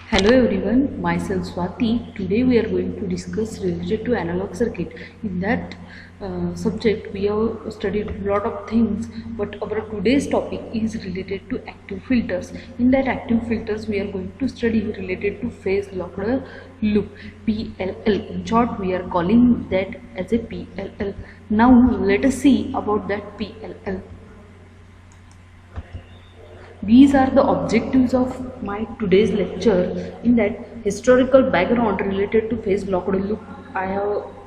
Hello everyone, myself Swati. Today we are going to discuss related to analog circuit. In that subject we have studied a lot of things, but our today's topic is related to active filters. In that active filters we are going to study related to phase locked loop, PLL. In short we are calling that as a PLL. Now let us see about that PLL. These are the objectives of my today's lecture. In that historical background related to phase locked loop, I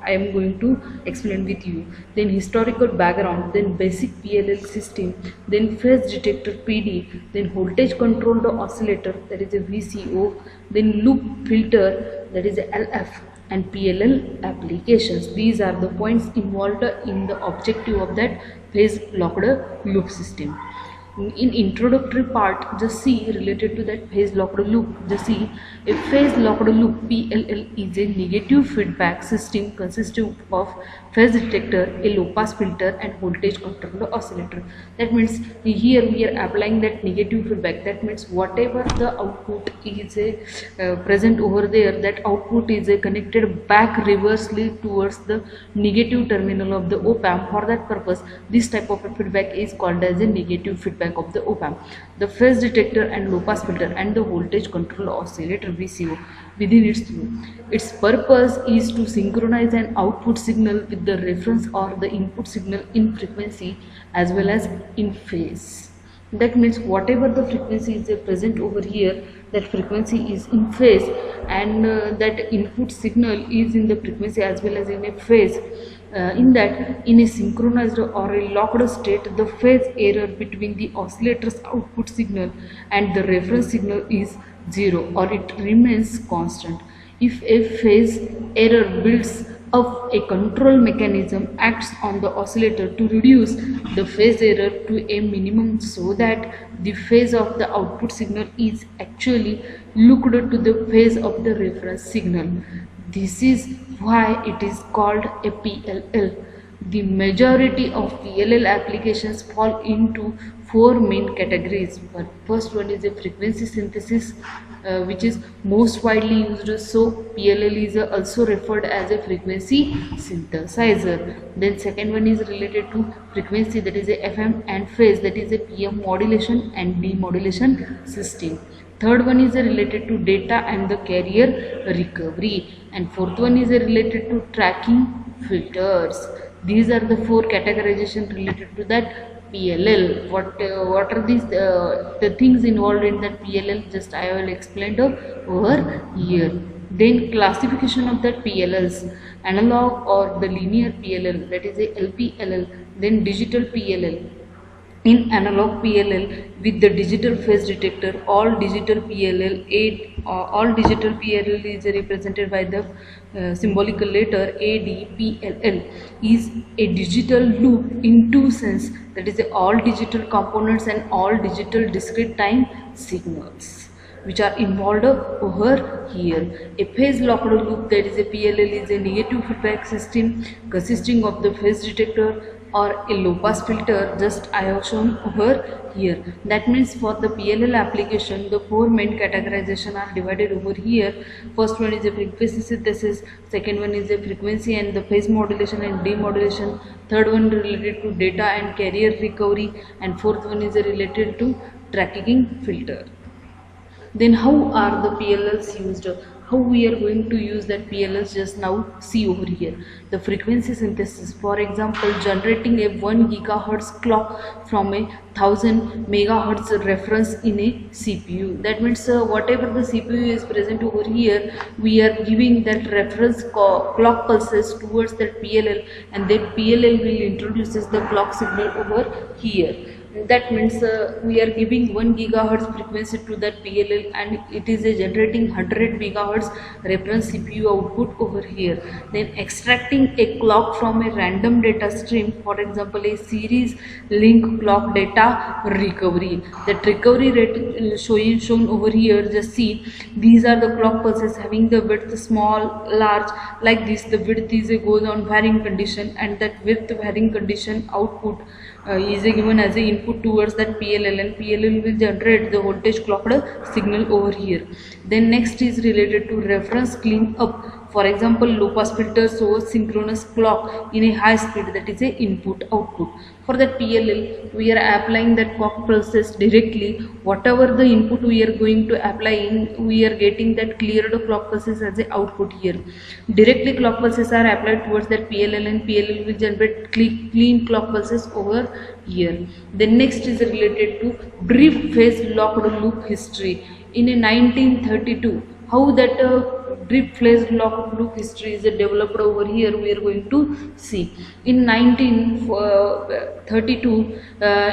am going to explain with you. Then historical background, then basic PLL system, then phase detector PD, then voltage controlled oscillator, that is a VCO, then loop filter, that is a LF, and PLL applications. These are the points involved in the objective of that phase locked loop system. In introductory part, just see related to that phase locked loop. Just see, a phase locked loop PLL is a negative feedback system consisting of phase detector, a low pass filter, and voltage controlled oscillator. That means here we are applying that negative feedback. That means whatever the output is present over there, that output is connected back reversely towards the negative terminal of the op amp. For that purpose, this type of a feedback is called as a negative feedback of the op amp. The phase detector and low pass filter and the voltage control oscillator VCO within its loop. Its purpose is to synchronize an output signal with the reference or the input signal in frequency as well as in phase. That means whatever the frequency is present over here, that frequency is in phase, and that input signal is in the frequency as well as in a phase. In that, in a synchronized or a locked state, the phase error between the oscillator's output signal and the reference signal is zero, or it remains constant. If a phase error builds up, a control mechanism acts on the oscillator to reduce the phase error to a minimum so that the phase of the output signal is actually looked to the phase of the reference signal. This is why it is called a PLL. The majority of PLL applications fall into four main categories. But first one is a frequency synthesis, which is most widely used. So PLL is also referred as a frequency synthesizer. Then second one is related to frequency, that is a FM, and phase, that is a PM modulation and demodulation system. Third one is related to data and the carrier recovery, and fourth one is related to tracking filters. These are the four categorization related to that PLL. What are these the things involved in that PLL? Just I will explain over here. Then classification of that PLLs: analog or the linear PLL, that is a LPLL. Then digital PLL. In analog PLL with the digital phase detector, all digital PLL is represented by the symbolical letter ADPLL, is a digital loop in two sense, that is all digital components and all digital discrete time signals which are involved over here. A phase locked loop, that is a PLL, is a negative feedback system consisting of the phase detector or a low pass filter, just I have shown over here. That means for the PLL application, the four main categorization are divided over here. First one is a frequency synthesis, second one is a frequency and the phase modulation and demodulation, third one related to data and carrier recovery, and fourth one is related to tracking filter. Then how are the PLLs used? How we are going to use that PLLs? Just now see over here. The frequency synthesis, for example, generating a 1 GHz clock from a 1000 MHz reference in a CPU. That means whatever the CPU is present over here, we are giving that reference clock pulses towards that PLL, and that PLL will introduces the clock signal over here. That means we are giving 1 GHz frequency to that PLL, and it is generating 100 MHz reference CPU output over here. Then extracting a clock from a random data stream, for example a series link clock data recovery. That recovery rate is shown over here. Just see, these are the clock pulses having the width small, large, like this. The width is goes on varying condition, and that width varying condition output is given as a input towards that PLL, and PLL will generate the voltage clocked signal over here. Then next is related to reference clean up. For example, low pass filter shows synchronous clock in a high speed, that is a input output. For that PLL, we are applying that clock pulses directly. Whatever the input we are going to apply in, we are getting that cleared clock pulses as a output here. Directly clock pulses are applied towards that PLL, and PLL will generate clean clock pulses over here. Then next is related to brief phase locked loop history. In a 1932, how that drip phase locked loop history is developed over here, we are going to see. In 1932,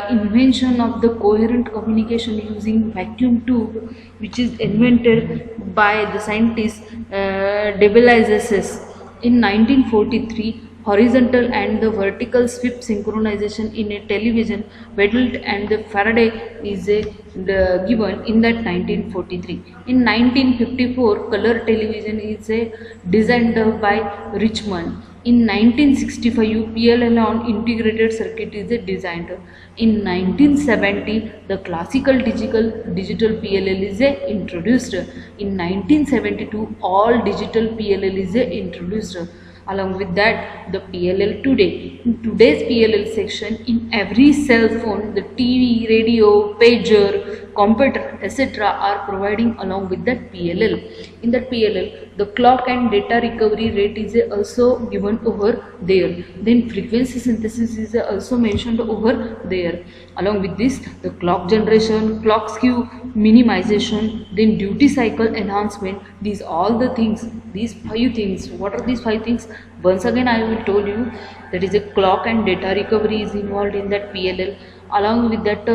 invention of the coherent communication using vacuum tube, which is invented by the scientist Debelizes. In 1943, horizontal and the vertical sweep synchronization in a television, Wedelt and the Faraday is given in that 1943. In 1954, color television is designed by Richmond. In 1965, PLL on integrated circuit is designed. In 1970, the classical digital PLL is introduced. In 1972, all digital PLL is introduced. Along with that, the PLL today. In today's PLL section, in every cell phone, the TV, radio, pager, computer, etc. are providing along with that PLL. In that PLL, the clock and data recovery rate is also given over there. Then frequency synthesis is also mentioned over there. Along with this, the clock generation, clock skew minimization, then duty cycle enhancement, these all the things, these 5 things. What are these 5 things? Once again I will tell you, that is a clock and data recovery is involved in that PLL. Along with that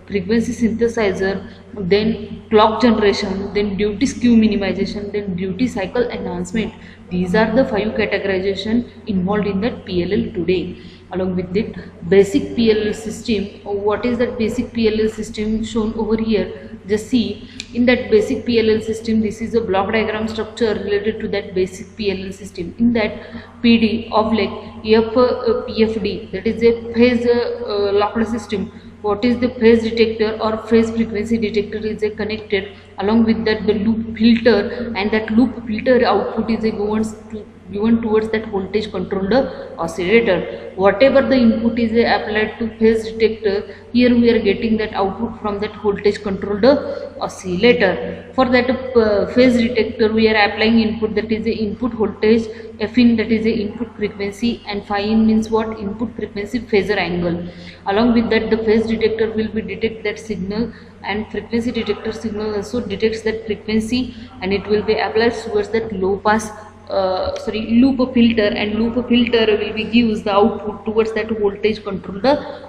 frequency synthesizer, then clock generation, then duty skew minimization, then duty cycle enhancement. These are the 5 categorization involved in that PLL today. Along with it, basic PLL system. What is that basic PLL system shown over here? Just see, in that basic PLL system, this is a block diagram structure related to that basic PLL system. In that PD of like PFD, that is a phase locked system. What is the phase detector or phase frequency detector is connected. Along with that, the loop filter, and that loop filter output is given towards that voltage controlled oscillator. Whatever the input is applied to phase detector, here we are getting that output from that voltage controlled oscillator. For that phase detector, we are applying input, that is the input voltage, Fin, that is the input frequency, and Phi in means what? Input frequency phasor angle. Along with that, the phase detector will be detect that signal, and frequency detector signal also detects that frequency, and it will be applied towards that low pass loop filter, and loop filter will be gives the output towards that voltage controlled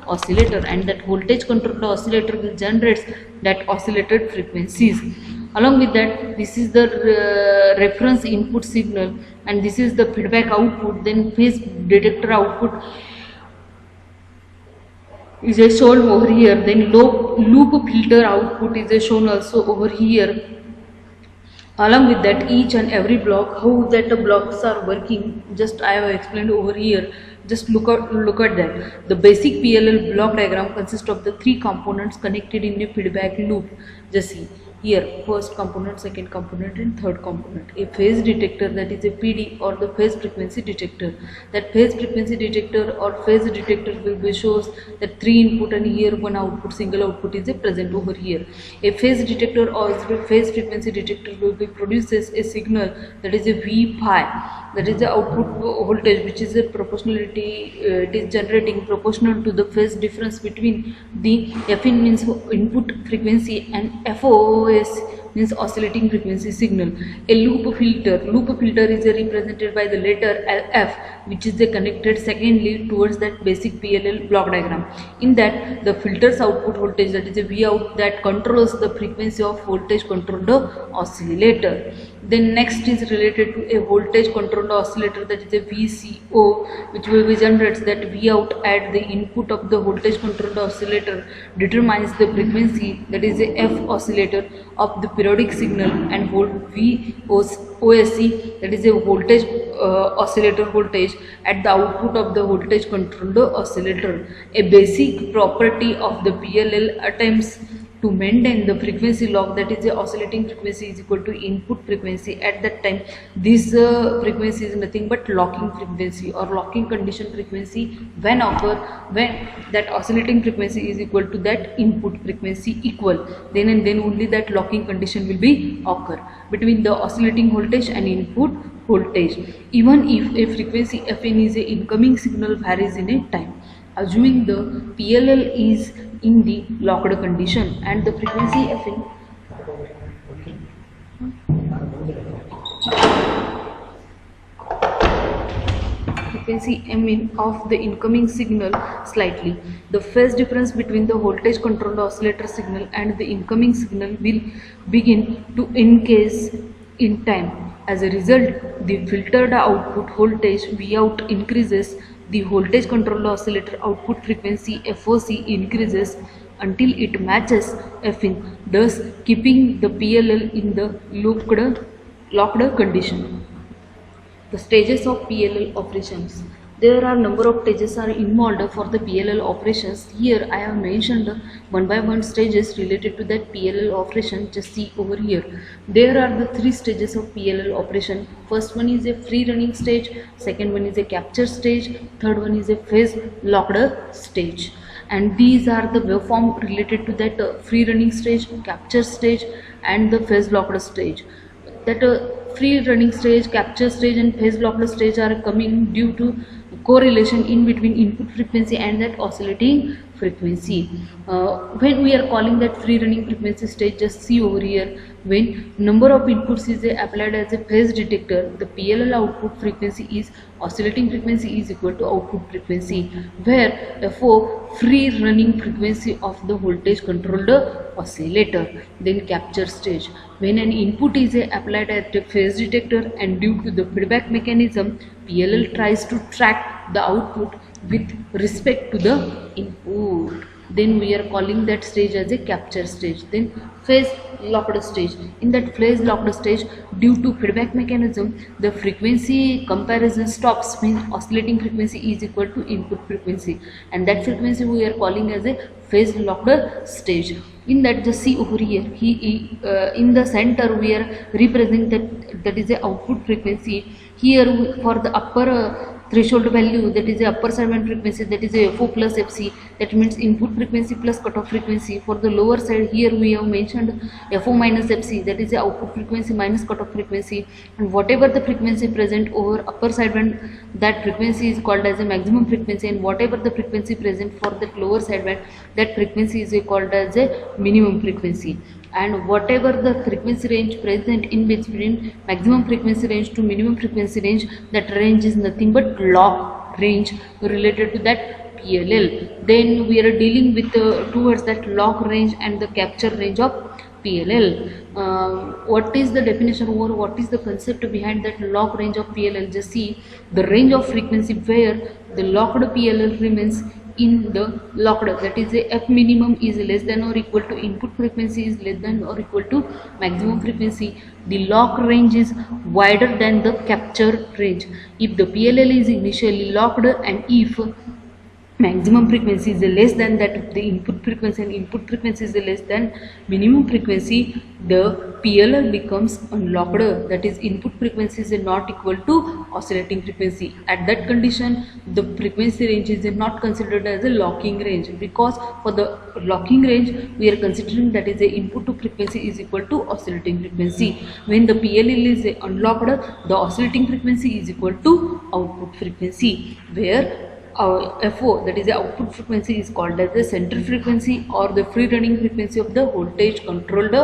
oscillator, and that voltage controlled oscillator will generate that oscillated frequencies. Along with that, this is the reference input signal, and this is the feedback output. Then phase detector output is shown over here. Then loop filter output is shown also over here. Along with that, each and every block, how that the blocks are working, just I have explained over here. Just look at that. The basic PLL block diagram consists of the 3 components connected in a feedback loop. Just see here, first component, second component, and third component. A phase detector, that is a PD, or the phase frequency detector. That phase frequency detector or phase detector will be shows that 3 input and here 1 output, single output is present over here. A phase detector or phase frequency detector will be produces a signal, that is a V phi, that is the output voltage, which is a proportionality, it is generating proportional to the phase difference between the Fin means input frequency and FOS means oscillating frequency signal. A loop filter is represented by the letter LF, which is connected secondly towards that basic PLL block diagram. In that, the filter's output voltage, that is a V out, that controls the frequency of voltage controlled oscillator. Then next is related to a voltage controlled oscillator, that is a VCO, which will be generates that V out at the input of the voltage controlled oscillator, determines the frequency, that is a F oscillator of the periodic signal, and VOSC, that is a voltage oscillator voltage at the output of the voltage controlled oscillator. A basic property of the PLL attempts to maintain the frequency log, that is the oscillating frequency is equal to input frequency. At that time this frequency is nothing but locking frequency or locking condition frequency when occur when that oscillating frequency is equal to that input frequency equal, then and then only that locking condition will be occur between the oscillating voltage and input voltage, even if a frequency Fn is a incoming signal varies in a time. Assuming the PLL is in the locked condition and the frequency Fn frequency Min of the incoming signal slightly, the phase difference between the voltage controlled oscillator signal and the incoming signal will begin to increase in time. As a result, the filtered output voltage Vout increases, the voltage controlled oscillator output frequency FOC increases until it matches Fin, thus keeping the PLL in the locked condition. The stages of PLL operations. There are number of stages are involved for the PLL operations. Here I have mentioned one by one stages related to that PLL operation. Just see over here. There are the three stages of PLL operation. First one is a free running stage, second one is a capture stage, third one is a phase locked stage. And these are the waveform related to that free running stage, capture stage and the phase locked stage. That free running stage, capture stage and phase locked stage are coming due to correlation in between input frequency and that oscillating frequency. When we are calling that free running frequency stage, just see over here, when number of inputs is applied as a phase detector, the PLL output frequency is oscillating frequency is equal to output frequency, where therefore free running frequency of the voltage controlled oscillator. Then capture stage, when an input is applied at a phase detector and due to the feedback mechanism, PLL tries to track the output with respect to the input. Then we are calling that stage as a capture stage. Then phase locked stage. In that phase locked stage, due to feedback mechanism, the frequency comparison stops when oscillating frequency is equal to input frequency, and that frequency we are calling as a phase locked stage. In that, just see over here, in the center we are representing that is a output frequency. Here for the upper threshold value, that is a upper sideband frequency, that is a FO plus FC, that means input frequency plus cutoff frequency. For the lower side, here we have mentioned FO minus FC, that is a output frequency minus cutoff frequency, and whatever the frequency present over upper sideband, that frequency is called as a maximum frequency, and whatever the frequency present for that lower sideband, that frequency is called as a minimum frequency. And whatever the frequency range present in between maximum frequency range to minimum frequency range, that range is nothing but log range related to that PLL. Then we are dealing with towards that log range and the capture range of PLL. What is the definition or what is the concept behind that log range of PLL? Just see the range of frequency where the locked PLL remains in the locked, that is a F minimum is less than or equal to input frequency is less than or equal to maximum frequency. The lock range is wider than the capture range if the PLL is initially locked, and if maximum frequency is less than that of the input frequency and input frequency is less than minimum frequency, the PLL becomes unlocked, that is input frequency is not equal to oscillating frequency. At that condition, the frequency range is not considered as a locking range, because for the locking range we are considering that is a input to frequency is equal to oscillating frequency. When the PLL is unlocked, the oscillating frequency is equal to output frequency, where FO, that is the output frequency, is called as the center frequency or the free running frequency of the voltage controlled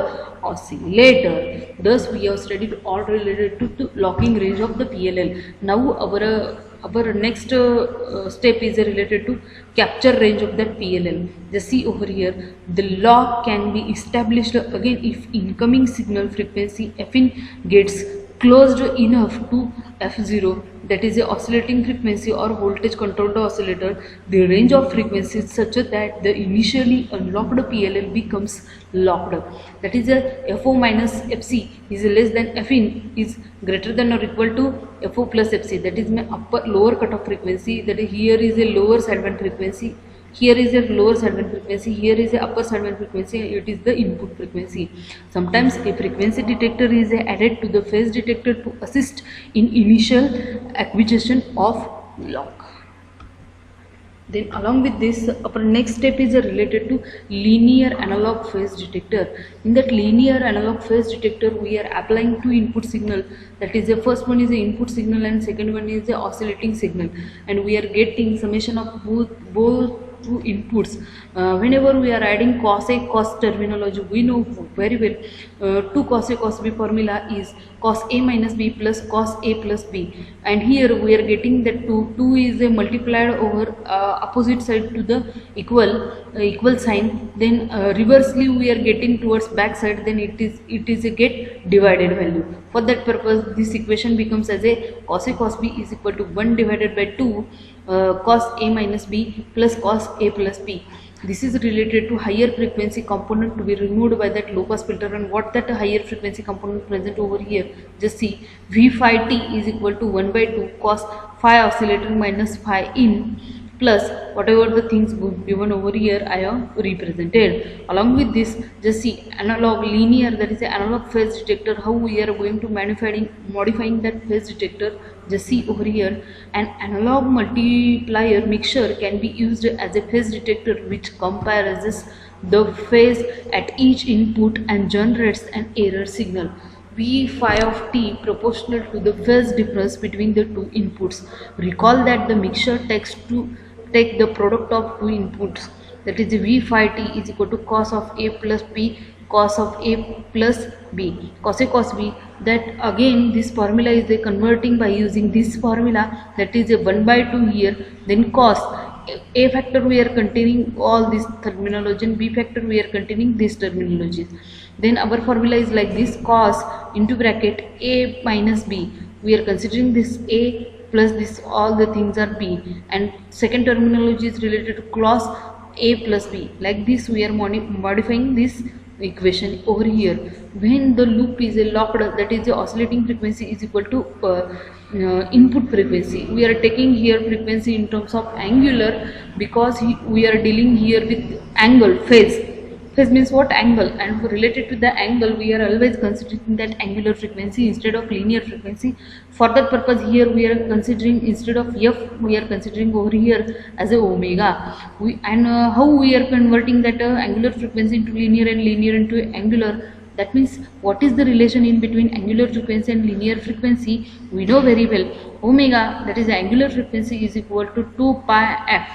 oscillator. Thus we have studied all related to the locking range of the PLL. Now our next step is related to capture range of that PLL. Just see over here, the lock can be established again if incoming signal frequency Fin gets closed enough to f0, that is a oscillating frequency or voltage controlled oscillator, the range of frequencies such that the initially unlocked PLL becomes locked, that is a FO minus FC is less than Fin is greater than or equal to FO plus FC, that is my lower cutoff frequency, that is here is a lower sideband frequency, here is a lower sideband frequency, here is a upper sideband frequency, it is the input frequency. Sometimes a frequency detector is added to the phase detector to assist in initial acquisition of lock. Then along with this, our next step is related to linear analog phase detector. In that linear analog phase detector, we are applying two input signal, that is the first one is the input signal and second one is the oscillating signal, and we are getting summation of both two inputs. Whenever we are adding cos A cos terminology, we know very well 2 cos A cos B formula is cos A minus B plus cos A plus B, and here we are getting that 2 is a multiplied over opposite side to the equal sign, then reversely we are getting towards back side, then it is a get divided value. For that purpose, this equation becomes as a cos A cos B is equal to 1 divided by 2 cos A minus B plus cos A plus B. This is related to higher frequency component to be removed by that low pass filter, and what that higher frequency component present over here, just see V phi t is equal to 1 by 2 cos phi oscillator minus phi in plus whatever the things given over here I have represented. Along with this, just see analog linear, that is the analog phase detector, how we are going to modifying that phase detector. Just see over here, an analog multiplier mixture can be used as a phase detector which compares the phase at each input and generates an error signal V phi of t proportional to the phase difference between the two inputs. Recall that the mixture takes the product of two inputs, that is V phi t is equal to cos of A plus B cos of A plus B, cos A cos B. That again this formula is converting by using this formula, that is a 1 by 2 here, then cos A factor we are containing all this terminology and B factor we are containing these terminologies. Then our formula is like this, cos into bracket A minus B, we are considering this A plus this, all the things are B, and second terminology is related to cos A plus B. Like this we are modifying this equation over here. When the loop is locked, that is the oscillating frequency is equal to input frequency. We are taking here frequency in terms of angular because we are dealing here with angle phase. Phase means what? Angle, and related to the angle we are always considering that angular frequency instead of linear frequency. For that purpose here we are considering, instead of f we are considering over here as a omega. How we are converting that angular frequency into linear and linear into angular, that means what is the relation in between angular frequency and linear frequency? We know very well, omega, that is angular frequency, is equal to 2 pi f,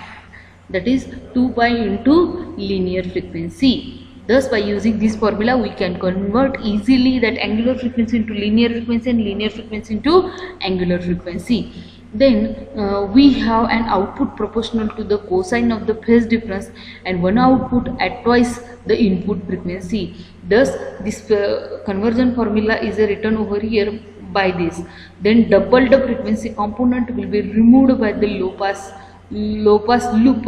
that is 2 pi into linear frequency. Thus by using this formula we can convert easily that angular frequency into linear frequency and linear frequency into angular frequency. Then we have an output proportional to the cosine of the phase difference and one output at twice the input frequency. Thus this conversion formula is written over here by this. Then double the frequency component will be removed by the low pass loop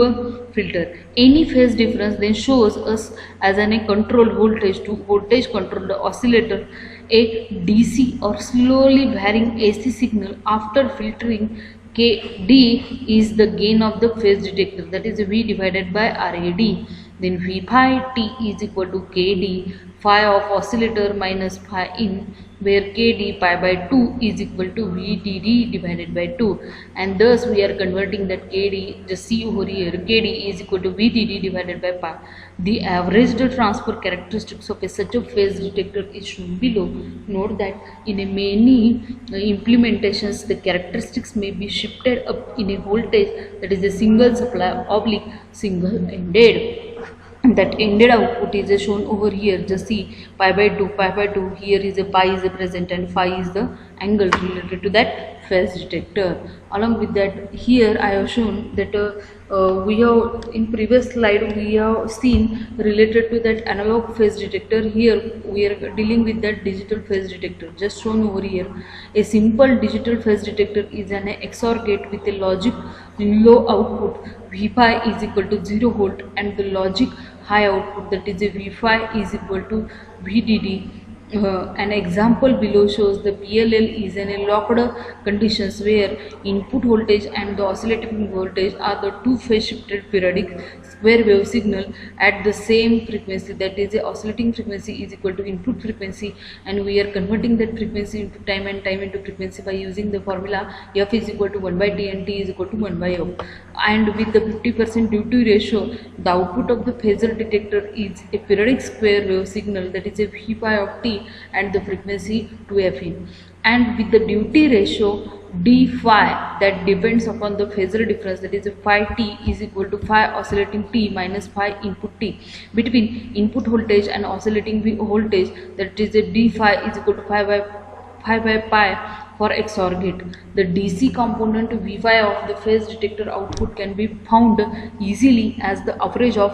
filter. Any phase difference then shows us as a control voltage to voltage controlled oscillator, a DC or slowly varying AC signal after filtering. KD is the gain of the phase detector, that is V divided by RAD. Then V phi t is equal to KD phi of oscillator minus phi in, where KD pi by 2 is equal to VDD divided by 2, and thus we are converting that KD, just see over here, KD is equal to VDD divided by pi. The averaged transfer characteristics of such a phase detector is shown below. Note that in many implementations the characteristics may be shifted up in a voltage, that is a single supply oblique single ended. That ended output is shown over here. Just see pi by 2, here is a pi is present and phi is the angle related to that phase detector. Along with that, here I have shown that We have in previous slide we have seen related to that analog phase detector. Here we are dealing with that digital phase detector just shown over here. A simple digital phase detector is an XOR gate with a logic low output V5 is equal to 0 volt and the logic high output, that is a V5 is equal to VDD. An example below shows the PLL is in a locked conditions where input voltage and the oscillating voltage are the two phase shifted periodic square wave signal at the same frequency, that is the oscillating frequency is equal to input frequency, and we are converting that frequency into time and time into frequency by using the formula f is equal to 1 by t and t is equal to 1 by f. And with the 50% duty ratio, the output of the phasor detector is a periodic square wave signal, that is a V5 of t and the frequency 2f. And with the duty ratio d phi that depends upon the phasor difference, that is phi t is equal to phi oscillating t minus phi input t between input voltage and oscillating voltage, that is a d phi is equal to phi by pi for XOR gate. The DC component V5 of the phase detector output can be found easily as the average of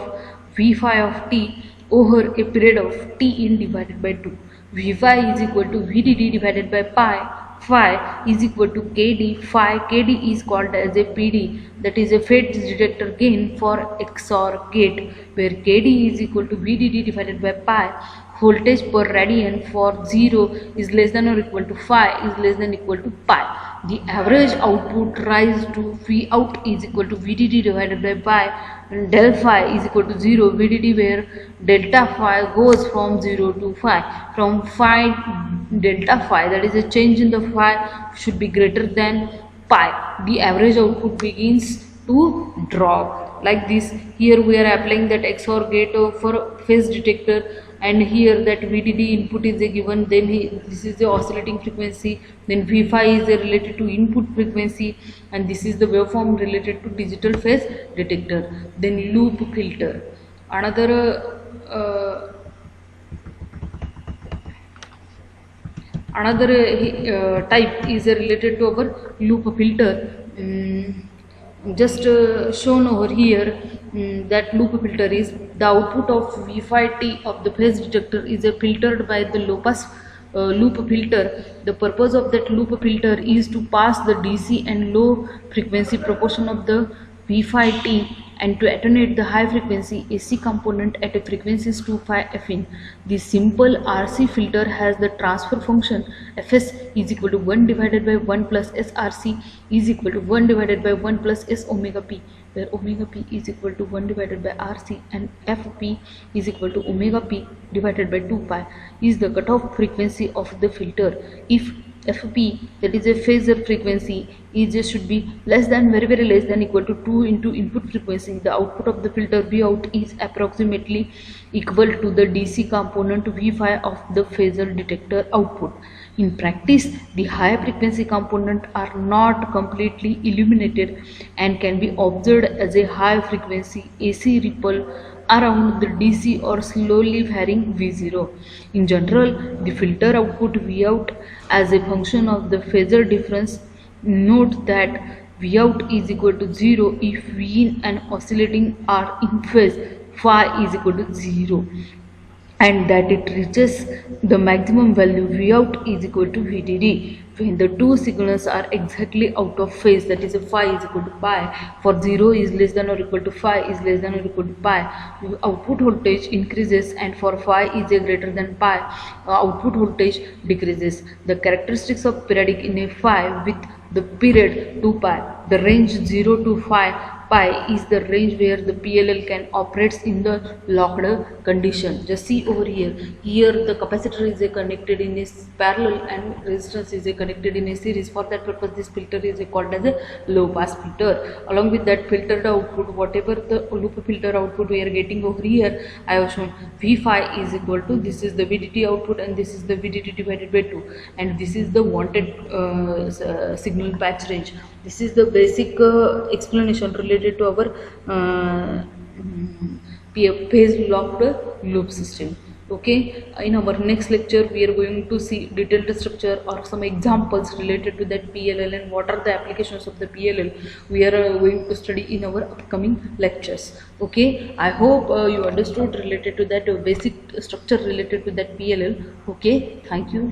V5 of t over a period of t in divided by 2. V5 is equal to VDD divided by pi. Phi is equal to KD. Phi KD is called as a PD, that is a phase detector gain for XOR gate, where KD is equal to VDD divided by pi. Voltage per radian for 0 is less than or equal to phi is less than equal to pi. The average output rise to V out is equal to VDD divided by pi, and del phi is equal to 0 VDD, where delta phi goes from 0 to phi. From phi delta phi, that is a change in the phi, should be greater than pi. The average output begins to drop like this. Here we are applying that XOR gate for phase detector, and here that VDD input is a given, then this is the oscillating frequency, then V5 is related to input frequency, and this is the waveform related to digital phase detector. Then loop filter, another type is related to our loop filter. Just shown over here, that loop filter is the output of V5T of the phase detector is filtered by the low pass loop filter. The purpose of that loop filter is to pass the DC and low frequency proportion of the V5T and to attenuate the high frequency AC component at a frequencies 2 phi fin. The simple RC filter has the transfer function Fs is equal to 1 divided by 1 plus SRC is equal to 1 divided by 1 plus S omega p, where omega p is equal to 1 divided by RC and Fp is equal to omega p divided by 2 pi is the cutoff frequency of the filter. If Fp, that is a phasor frequency, should be less than very less than equal to 2 into input frequency, the output of the filter V out is approximately equal to the DC component V5 of the phasor detector output. In practice, the high frequency component are not completely illuminated and can be observed as a high frequency AC ripple around the DC or slowly varying V0. In general, the filter output V out as a function of the phasor difference. Note that V out is equal to 0 if V in and oscillating are in phase, phi is equal to 0, and that it reaches the maximum value V out is equal to VDD when the two signals are exactly out of phase, that is a phi is equal to pi. For 0 is less than or equal to phi is less than or equal to pi, output voltage increases, and for phi is a greater than pi, output voltage decreases. The characteristics of periodic in a phi with the period 2 pi, the range 0 to pi is the range where the PLL can operates in the locked condition. Just see over here. Here the capacitor is connected in a parallel and resistance is connected in a series. For that purpose, this filter is called as a low pass filter. Along with that filtered output, whatever the loop filter output we are getting over here, I have shown V5 is equal to, this is the VDD output and this is the VDD divided by 2, and this is the wanted signal patch range. This is the basic explanation related to our phase locked loop system. Okay, in our next lecture we are going to see detailed structure or some examples related to that PLL and what are the applications of the PLL we are going to study in our upcoming lectures. Okay, I hope you understood related to that basic structure related to that PLL. Okay, thank you.